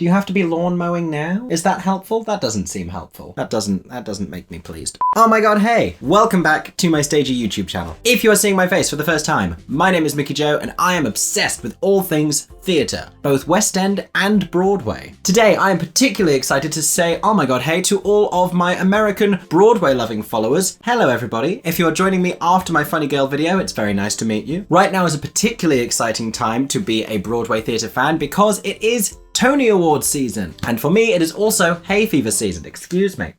Do you have to be lawn mowing now? Is that helpful? That doesn't seem helpful. That doesn't make me pleased. Oh my god, hey! Welcome back to my Stagey YouTube channel. If you are seeing my face for the first time, my name is Mickey Joe and I am obsessed with all things theatre, both West End and Broadway. Today, I am particularly excited to say oh my god, hey to all of my American Broadway loving followers. Hello everybody. If you are joining me after my Funny Girl video, it's very nice to meet you. Right now is a particularly exciting time to be a Broadway theatre fan because it is Tony Awards season. And for me, it is also hay fever season. Excuse me.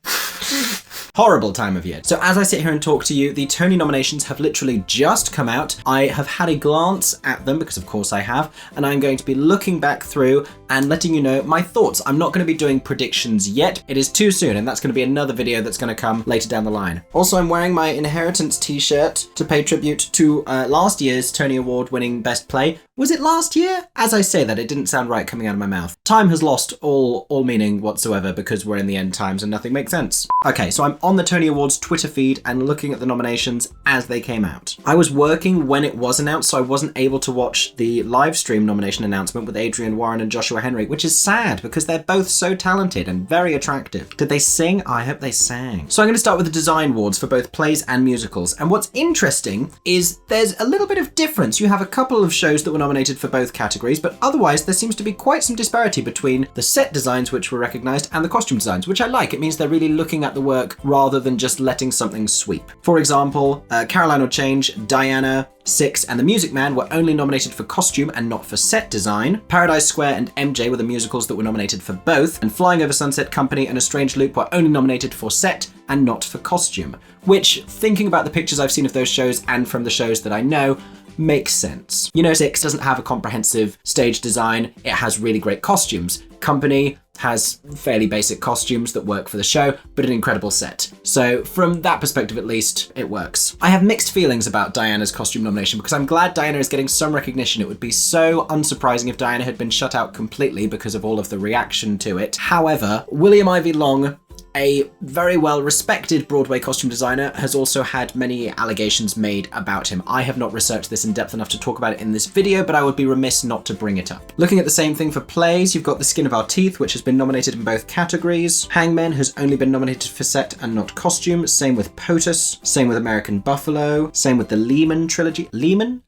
Horrible time of year. So as I sit here and talk to you, the Tony nominations have literally just come out. I have had a glance at them because of course I have, and I'm going to be looking back through and letting you know my thoughts. I'm not going to be doing predictions yet. It is too soon, and that's going to be another video that's going to come later down the line. Also, I'm wearing my Inheritance t-shirt to pay tribute to last year's Tony Award winning Best Play. Was it last year? As I say that, it didn't sound right coming out of my mouth. Time has lost all meaning whatsoever because we're in the end times and nothing makes sense. Okay, so I'm on the Tony Awards Twitter feed and looking at the nominations as they came out. I was working when it was announced, so I wasn't able to watch the live stream nomination announcement with Adrian Warren and Joshua Henry, which is sad because they're both so talented and very attractive. Did they sing? I hope they sang. So I'm going to start with the design awards for both plays and musicals. And what's interesting is there's a little bit of difference. You have a couple of shows that were nominated for both categories, but otherwise there seems to be quite some disparity between the set designs which were recognized and the costume designs, which I like. It means they're really looking at the work rather than just letting something sweep. For example, Caroline or Change, Diana, Six, and The Music Man were only nominated for costume and not for set design. Paradise Square and MJ were the musicals that were nominated for both, and Flying Over Sunset Company and A Strange Loop were only nominated for set and not for costume, which, thinking about the pictures I've seen of those shows and from the shows that I know, makes sense. You know, Six doesn't have a comprehensive stage design, it has really great costumes. Company has fairly basic costumes that work for the show, but an incredible set. So from that perspective at least, it works. I have mixed feelings about Diana's costume nomination because I'm glad Diana is getting some recognition. It would be so unsurprising if Diana had been shut out completely because of all of the reaction to it. However, William Ivey Long, a very well-respected Broadway costume designer, has also had many allegations made about him. I have not researched this in depth enough to talk about it in this video, but I would be remiss not to bring it up. Looking at the same thing for plays, you've got The Skin of Our Teeth, which has been nominated in both categories. Hangmen has only been nominated for set and not costume. Same with POTUS. Same with American Buffalo. Same with the Lehman trilogy. Lehman?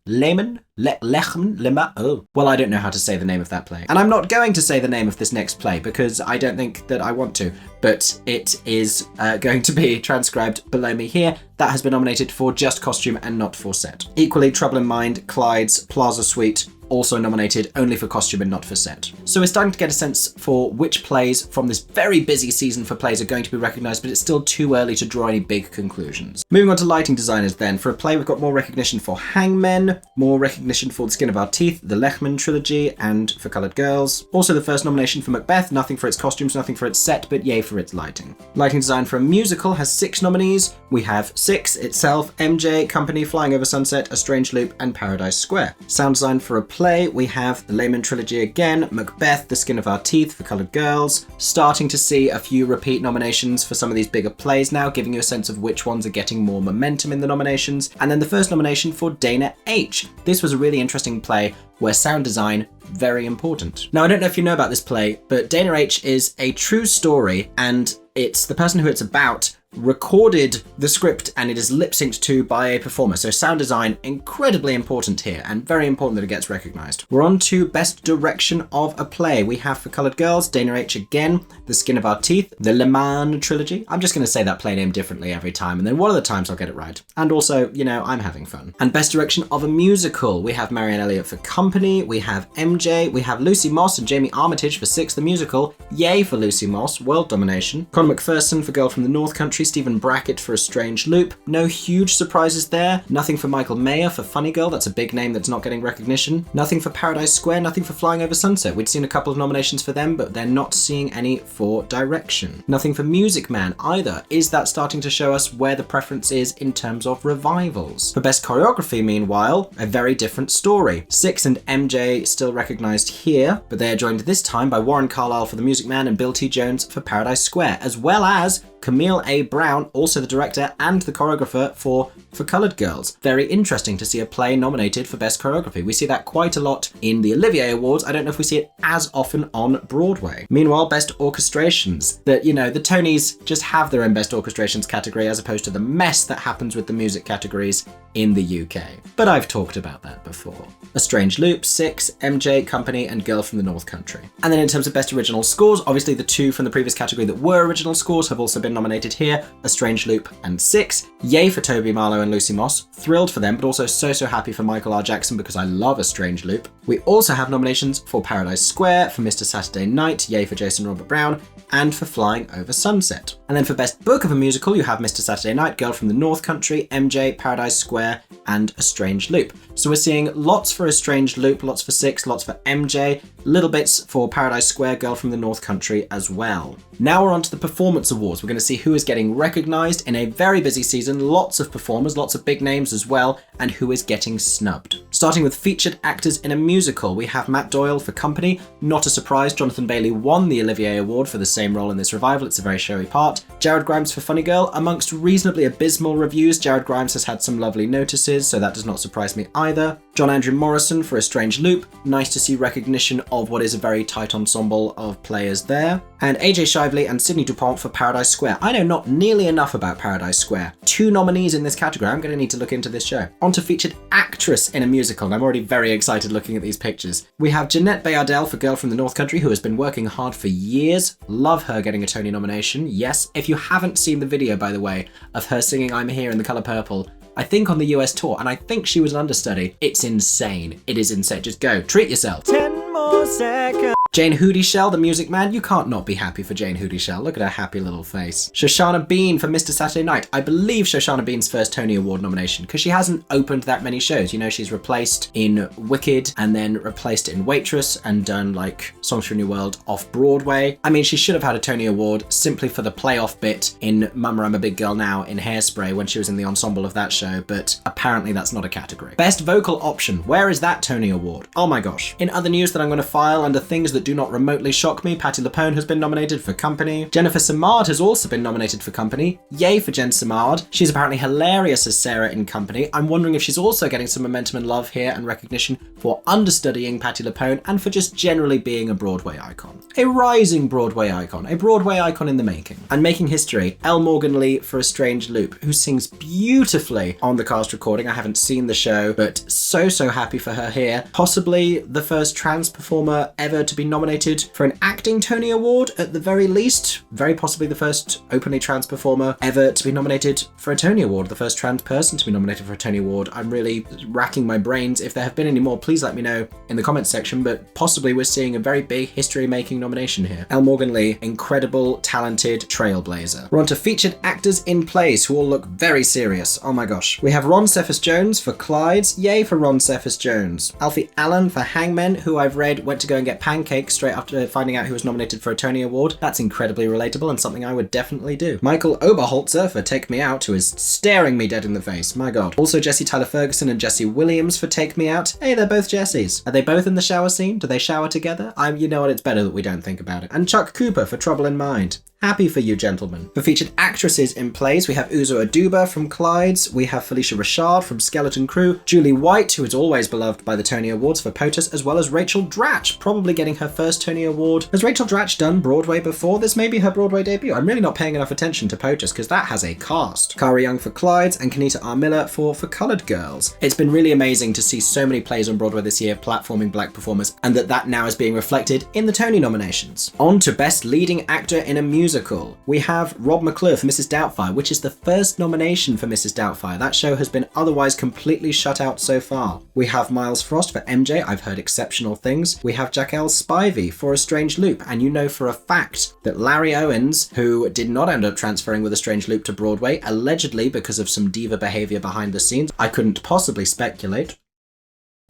Oh. Well, I don't know how to say the name of that play. And I'm not going to say the name of this next play because I don't think that I want to, but it is going to be transcribed below me here. That has been nominated for just costume and not for set. Equally, Trouble in Mind, Clyde's Plaza Suite, also nominated only for costume and not for set. So we're starting to get a sense for which plays from this very busy season for plays are going to be recognised, but it's still too early to draw any big conclusions. Moving on to lighting designers then. For a play, we've got more recognition for Hangmen, more recognition for The Skin of Our Teeth, the Lehman trilogy, and for Coloured Girls. Also the first nomination for Macbeth, nothing for its costumes, nothing for its set, but yay for its lighting. Lighting design for a musical has 6 nominees. We have Six itself, MJ, Company, Flying Over Sunset, A Strange Loop, and Paradise Square. Sound design for a play, we have the Lehman trilogy again, Macbeth, The Skin of Our Teeth for Coloured Girls. Starting to see a few repeat nominations for some of these bigger plays now, giving you a sense of which ones are getting more momentum in the nominations. And then the first nomination for Dana H. This was a really interesting play where sound design, very important. Now, I don't know if you know about this play, but Dana H is a true story, and it's the person who it's about recorded the script and it is lip synced to by a performer. So sound design, incredibly important here and very important that it gets recognized. We're on to best direction of a play. We have for Coloured Girls, Dana H again, The Skin of Our Teeth, the Le Mans trilogy. I'm just going to say that play name differently every time, and then one of the times I'll get it right. And also, you know, I'm having fun. And best direction of a musical, we have Marianne Elliott for Company, we have MJ, we have Lucy Moss and Jamie Armitage for Six, the musical. Yay for Lucy Moss, world domination. Conor McPherson for Girl from the North Country, Stephen Brackett for A Strange Loop. No huge surprises there. Nothing for Michael Mayer for Funny Girl, that's a big name that's not getting recognition. Nothing for Paradise Square, nothing for Flying Over Sunset. We'd seen a couple of nominations for them, but they're not seeing any for direction. Nothing for Music Man either. Is that starting to show us where the preference is in terms of revivals? For Best Choreography, meanwhile, a very different story. Six and MJ still recognised here, but they are joined this time by Warren Carlyle for The Music Man and Bill T. Jones for Paradise Square, as well as Camille A. Brown, also the director and the choreographer for Coloured Girls. Very interesting to see a play nominated for Best Choreography. We see that quite a lot in the Olivier Awards. I don't know if we see it as often on Broadway. Meanwhile, Best Orchestrations. The Tonys just have their own Best Orchestrations category as opposed to the mess that happens with the music categories in the UK. But I've talked about that before. A Strange Loop, 6, MJ, Company, and Girl from the North Country. And then in terms of Best Original Scores, obviously the two from the previous category that were original scores have also been nominated here, A Strange Loop and 6. Yay for Toby Marlowe and Lucy Moss. Thrilled for them, but also so happy for Michael R. Jackson because I love A Strange Loop. We also have nominations for Paradise Square, for Mr. Saturday Night, yay for Jason Robert Brown, and for Flying Over Sunset. And then for Best Book of a Musical, you have Mr. Saturday Night, Girl from the North Country, MJ, Paradise Square, and A Strange Loop. So we're seeing lots for A Strange Loop, lots for 6, lots for MJ, little bits for Paradise Square, Girl from the North Country as well. Now we're on to the Performance Awards. We're going to see who is getting recognised in a very busy season, lots of performers, lots of big names as well, and who is getting snubbed. Starting with Featured Actors in a Musical, we have Matt Doyle for Company. Not a surprise, Jonathan Bailey won the Olivier Award for the same role in this revival. It's a very showy part. Jared Grimes for Funny Girl. Amongst reasonably abysmal reviews, Jared Grimes has had some lovely notices, so that does not surprise me either. John Andrew Morrison for A Strange Loop. Nice to see recognition of what is a very tight ensemble of players there. And AJ Shively and Sidney Dupont for Paradise Square. I know not nearly enough about Paradise Square. 2 nominees in this category. I'm going to need to look into this show. On to Featured Actress in a Musical, and I'm already very excited looking at these pictures. We have Jeanette Bayardelle for Girl from the North Country, who has been working hard for years. Love her getting a Tony nomination. Yes, if you haven't seen the video, by the way, of her singing I'm Here in the Colour Purple, I think on the US tour, and I think she was an understudy. It's insane. It is insane. Just go. Treat yourself. 10 more seconds. Jane Hoodie-Shell, the Music Man. You can't not be happy for Jane Hoodie-Shell. Look at her happy little face. Shoshana Bean for Mr. Saturday Night. I believe Shoshana Bean's first Tony Award nomination, because she hasn't opened that many shows. You know, she's replaced in Wicked and then replaced in Waitress and done like Songs for a New World off Broadway. I mean, she should have had a Tony Award simply for the playoff bit in Mama I'm a Big Girl Now in Hairspray when she was in the ensemble of that show, but apparently that's not a category. Best Vocal Option. Where is that Tony Award? Oh my gosh. In other news that I'm going to file under things that do not remotely shock me, Patti LuPone has been nominated for Company. Jennifer Samard has also been nominated for Company. Yay for Jen Samard. She's apparently hilarious as Sarah in Company. I'm wondering if she's also getting some momentum and love here and recognition for understudying Patti LuPone and for just generally being a Broadway icon. A rising Broadway icon. A Broadway icon in the making. And making history, Elle Morgan Lee for A Strange Loop, who sings beautifully on the cast recording. I haven't seen the show, but so happy for her here. Possibly the first trans performer ever to be nominated for an acting Tony Award at the very least. Very possibly the first openly trans performer ever to be nominated for a Tony Award. The first trans person to be nominated for a Tony Award. I'm really racking my brains. If there have been any more, please let me know in the comments section, but possibly we're seeing a very big history-making nomination here. Elle Morgan Lee, incredible, talented trailblazer. We're on to Featured Actors in Plays, who all look very serious. Oh my gosh. We have Ron Cephas-Jones for Clydes. Yay for Ron Cephas-Jones. Alfie Allen for Hangmen, who I've read went to go and get pancakes straight after finding out who was nominated for a Tony Award. That's incredibly relatable and something I would definitely do. Michael Oberholzer for Take Me Out, who is staring me dead in the face. My God. Also Jessie Tyler Ferguson and Jessie Williams for Take Me Out. Hey, they're both Jessies. Are they both in the shower scene? Do they shower together? You know what, it's better that we don't think about it. And Chuck Cooper for Trouble in Mind. Happy for you, gentlemen. For featured actresses in plays, we have Uzo Aduba from Clydes, we have Felicia Rashad from Skeleton Crew, Julie White, who is always beloved by the Tony Awards for POTUS, as well as Rachel Dratch, probably getting her first Tony Award. Has Rachel Dratch done Broadway before? This may be her Broadway debut. I'm really not paying enough attention to POTUS because that has a cast. Kara Young for Clydes and Kenita R. Miller for Coloured Girls. It's been really amazing to see so many plays on Broadway this year platforming black performers, and that now is being reflected in the Tony nominations. On to Best Leading Actor in a Musical. We have Rob McClure for Mrs. Doubtfire, which is the first nomination for Mrs. Doubtfire. That show has been otherwise completely shut out so far. We have Miles Frost for MJ. I've heard exceptional things. We have Jaquel Spivey for A Strange Loop, and you know for a fact that Larry Owens, who did not end up transferring with A Strange Loop to Broadway, allegedly because of some diva behavior behind the scenes, I couldn't possibly speculate.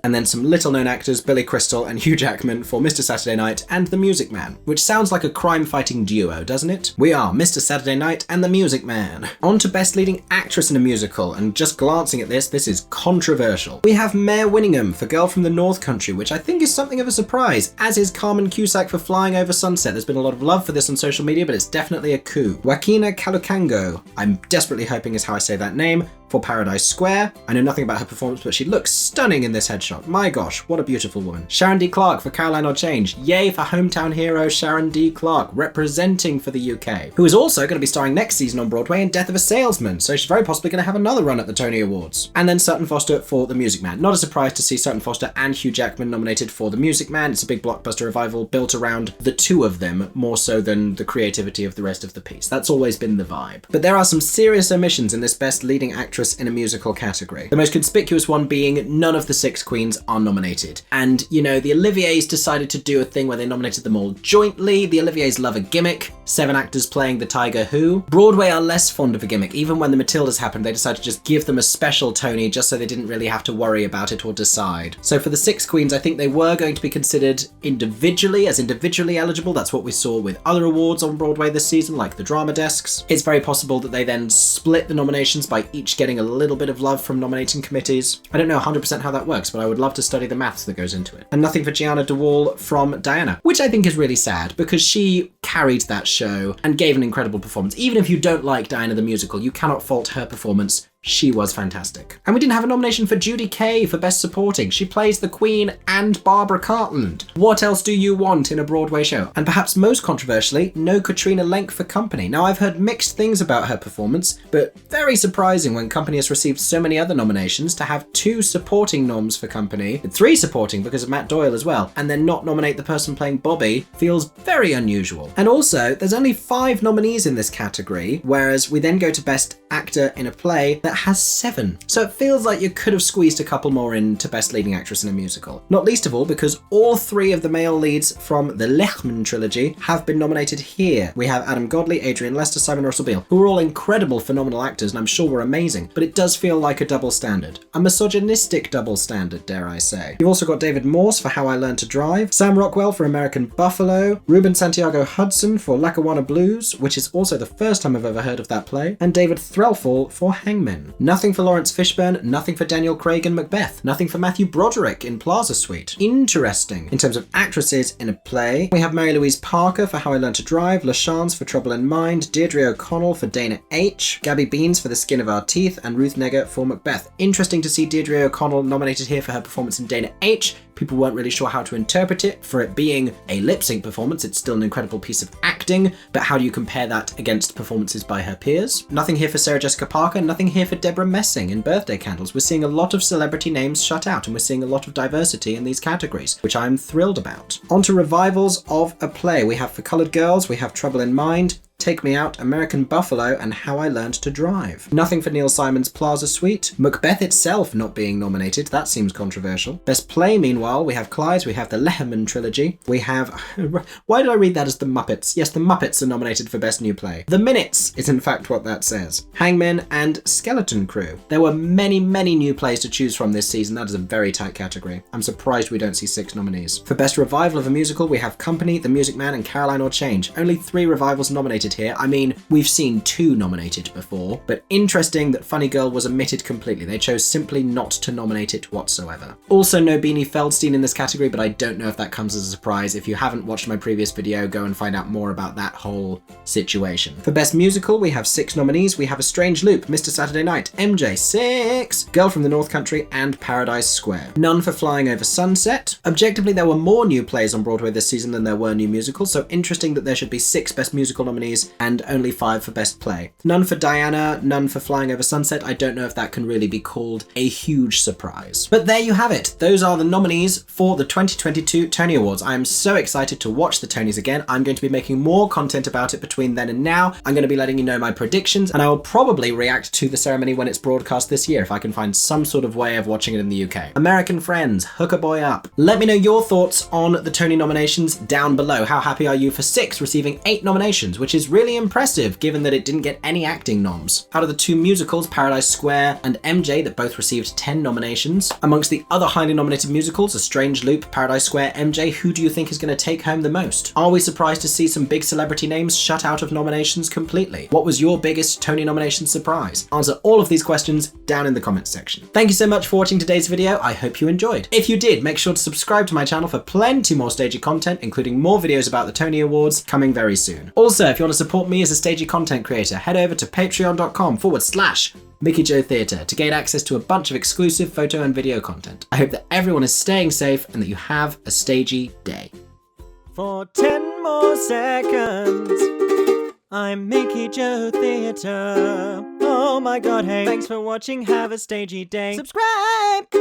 and then some little-known actors Billy Crystal and Hugh Jackman for Mr. Saturday Night and The Music Man, which sounds like a crime-fighting duo, doesn't it? We are Mr. Saturday Night and The Music Man. On to Best Leading Actress in a Musical, and just glancing at this is controversial. We have Mare Winningham for Girl from the North Country, which I think is something of a surprise, as is Carmen Cusack for Flying Over Sunset. There's been a lot of love for this on social media, but it's definitely a coup. Joaquina Kalukango, I'm desperately hoping is how I say that name, for Paradise Square. I know nothing about her performance, but she looks stunning in this headshot. My gosh, what a beautiful woman. Sharon D. Clarke for Caroline or Change. Yay for hometown hero Sharon D. Clarke, representing for the UK, who is also going to be starring next season on Broadway in Death of a Salesman, so she's very possibly going to have another run at the Tony Awards. And then Sutton Foster for The Music Man. Not a surprise to see Sutton Foster and Hugh Jackman nominated for The Music Man. It's a big blockbuster revival built around the two of them, more so than the creativity of the rest of the piece. That's always been the vibe. But there are some serious omissions in this Best Leading Actress in a Musical category. The most conspicuous one being none of the 6 queens are nominated. And, you know, the Oliviers decided to do a thing where they nominated them all jointly. The Oliviers love a gimmick. 7 actors playing the Tiger Who. Broadway are less fond of a gimmick. Even when the Matildas happened, they decided to just give them a special Tony just so they didn't really have to worry about it or decide. So for the 6 queens, I think they were going to be considered individually, as individually eligible. That's what we saw with other awards on Broadway this season, like the Drama Desks. It's very possible that they then split the nominations by each getting a little bit of love from nominating committees. I don't know 100% how that works, but I would love to study the maths that goes into it. And nothing for Gianna de Waal from Diana, which I think is really sad because she carried that show and gave an incredible performance. Even if you don't like Diana the musical, you cannot fault her performance. She was fantastic. And we didn't have a nomination for Judy Kay for Best Supporting. She plays the Queen and Barbara Cartland. What else do you want in a Broadway show? And perhaps most controversially, no Katrina Lenk for Company. Now, I've heard mixed things about her performance, but very surprising when Company has received so many other nominations to have 2 supporting noms for Company, 3 supporting because of Matt Doyle as well, and then not nominate the person playing Bobby feels very unusual. And also, there's only 5 nominees in this category, whereas we then go to Best Actor in a Play that has 7. So it feels like you could have squeezed a couple more in to Best Leading Actress in a Musical. Not least of all because all 3 of the male leads from the Lehman trilogy have been nominated here. We have Adam Godley, Adrian Lester, Simon Russell Beale, who are all incredible, phenomenal actors and I'm sure were amazing, but it does feel like a double standard. A misogynistic double standard, dare I say. You've also got David Morse for How I Learned to Drive, Sam Rockwell for American Buffalo, Ruben Santiago Hudson for Lackawanna Blues, which is also the first time I've ever heard of that play, and David Threlfall for Hangmen. Nothing for Lawrence Fishburne, nothing for Daniel Craig in Macbeth, nothing for Matthew Broderick in Plaza Suite. Interesting. In terms of actresses in a play, we have Mary Louise Parker for How I Learned to Drive, LaChance for Trouble in Mind, Deirdre O'Connell for Dana H, Gabby Beans for The Skin of Our Teeth, and Ruth Negga for Macbeth. Interesting to see Deirdre O'Connell nominated here for her performance in Dana H. People weren't really sure how to interpret it. For it being a lip sync performance, it's still an incredible piece of acting, but how do you compare that against performances by her peers? Nothing here for Sarah Jessica Parker, nothing here for Deborah Messing in Birthday Candles. We're seeing a lot of celebrity names shut out, and we're seeing a lot of diversity in these categories, which I'm thrilled about. On to revivals of a play. We have For Colored Girls, we have Trouble in Mind, Take Me Out, American Buffalo, and How I Learned to Drive. Nothing for Neil Simon's Plaza Suite. Macbeth itself not being nominated, that seems controversial. Best Play, meanwhile, we have Clyde's, we have the Lehman trilogy, we have... Why did I read that as The Muppets? Yes, The Muppets are nominated for Best New Play. The Minutes is in fact what that says. Hangmen and Skeleton Crew. There were many, many new plays to choose from this season. That is a very tight category. I'm surprised we don't see 6 nominees. For Best Revival of a Musical, we have Company, The Music Man, and Caroline or Change. Only 3 revivals nominated here. I mean, we've seen 2 nominated before, but interesting that Funny Girl was omitted completely. They chose simply not to nominate it whatsoever. Also no Beanie Feldstein in this category, but I don't know if that comes as a surprise. If you haven't watched my previous video, go and find out more about that whole situation. For Best Musical, we have 6 nominees. We have A Strange Loop, Mr. Saturday Night, MJ 6, Girl from the North Country, and Paradise Square. None for Flying Over Sunset. Objectively, there were more new plays on Broadway this season than there were new musicals, so interesting that there should be 6 Best Musical nominees and only 5 for Best Play. None for Diana, none for Flying Over Sunset. I don't know if that can really be called a huge surprise. But there you have it. Those are the nominees for the 2022 Tony Awards. I am so excited to watch the Tonys again. I'm going to be making more content about it between then and now. I'm going to be letting you know my predictions, and I will probably react to the ceremony when it's broadcast this year if I can find some sort of way of watching it in the UK. American friends, hook a boy up. Let me know your thoughts on the Tony nominations down below. How happy are you for 6 receiving 8 nominations, which is is really impressive given that it didn't get any acting noms. Out of the two musicals, Paradise Square and MJ, that both received 10 nominations, amongst the other highly nominated musicals, A Strange Loop, Paradise Square, MJ, who do you think is going to take home the most? Are we surprised to see some big celebrity names shut out of nominations completely? What was your biggest Tony nomination surprise? Answer all of these questions down in the comments section. Thank you so much for watching today's video. I hope you enjoyed. If you did, make sure to subscribe to my channel for plenty more Stagey content, including more videos about the Tony Awards coming very soon. Also, if you want to support me as a Stagey content creator, head over to patreon.com/MickeyJoeTheatre to gain access to a bunch of exclusive photo and video content. I hope that everyone is staying safe and that you have a Stagey day. For 10 more seconds, I'm Mickey Joe Theatre. Oh my god, hey. Thanks for watching, have a Stagey day. Subscribe!